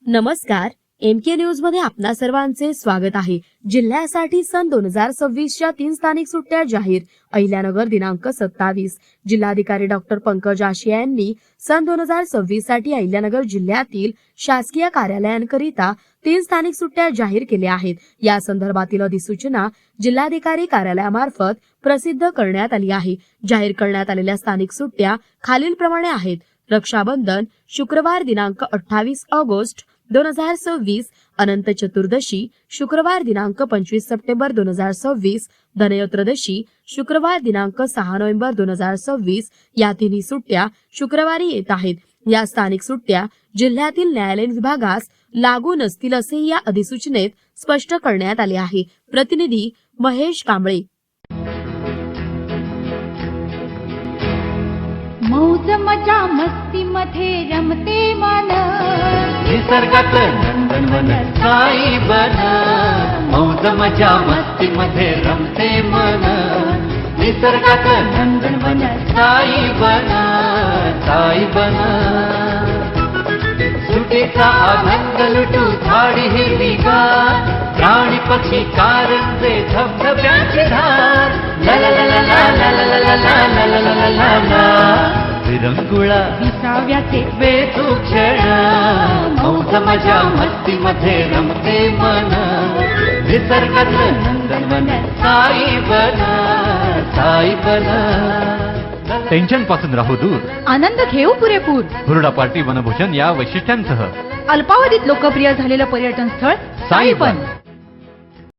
नमस्कार, MK news मध्ये आपणा सर्वांचे स्वागत आहे। जिल्ह्यासाठी सन 2026च्या 3 स्थानिक सुट्ट्या जाहीर। अहिल्यानगर दिनांक 27। जिल्हाधिकारी डॉक्टर पंकज आशिया यांनी सन 2026 साठी अहिल्यानगर जिल्ह्यातील शासकीय कार्यालयांकरिता 3 स्थानिक सुट्ट्या जाहीर केल्या आहेत। या संदर्भातील अधिसूचना जिल्हाधिकारी कार्यालयामार्फत प्रसिद्ध करण्यात आली आहे। जाहीर करण्यात आलेल्या स्थानिक सुट्ट्या खालीलप्रमाणे आहेत। रक्षाबंधन शुक्रवार दिनांक 28 ऑगस्ट 2026, अनंत चतुर्दशी शुक्रवार दिनांक 25 सप्टेंबर 2026, धनत्रयोदशी शुक्रवार दिनांक 6 नोव्हेंबर 2026 या तिन्ही सुट्ट्या शुक्रवारी येत आहेत। या स्थानिक सुट्ट्या जिल्ह्यातील न्यायालयीन विभागास लागू नसतील असे या अधिसूचनेत स्पष्ट करण्यात आले आहे। प्रतिनिधी महेश कांबळे। मौज मजा मस्ती मध्ये रमते मन, निसर्गात नंदनवन साई बन। मौज मजा मस्ती मध्ये रमते मन, निसर्गात नंदनवन साई बन, साई बन। सुटीचा आनंद लुटू झाडी हिरवीगार, प्राणी पक्षी कारंजे धबधब्याची धार। ला ला ला ला ला ला ला ला ला ला ला ला ला ला। विरंगुळा विसाव्याचे वेचू क्षण, मौज मजा मस्ती मध्ये रमते मन, निसर्गात नंदनवन साई बन, साई बन। टेन्शन पासून राहू दूर, आनंद घेऊ पुरेपूर। हुरडा पार्टी वनभूषण या वैशिष्ट्यांसह अल्पावधीत लोकप्रिय झालेलं पर्यटन स्थळ साईबन।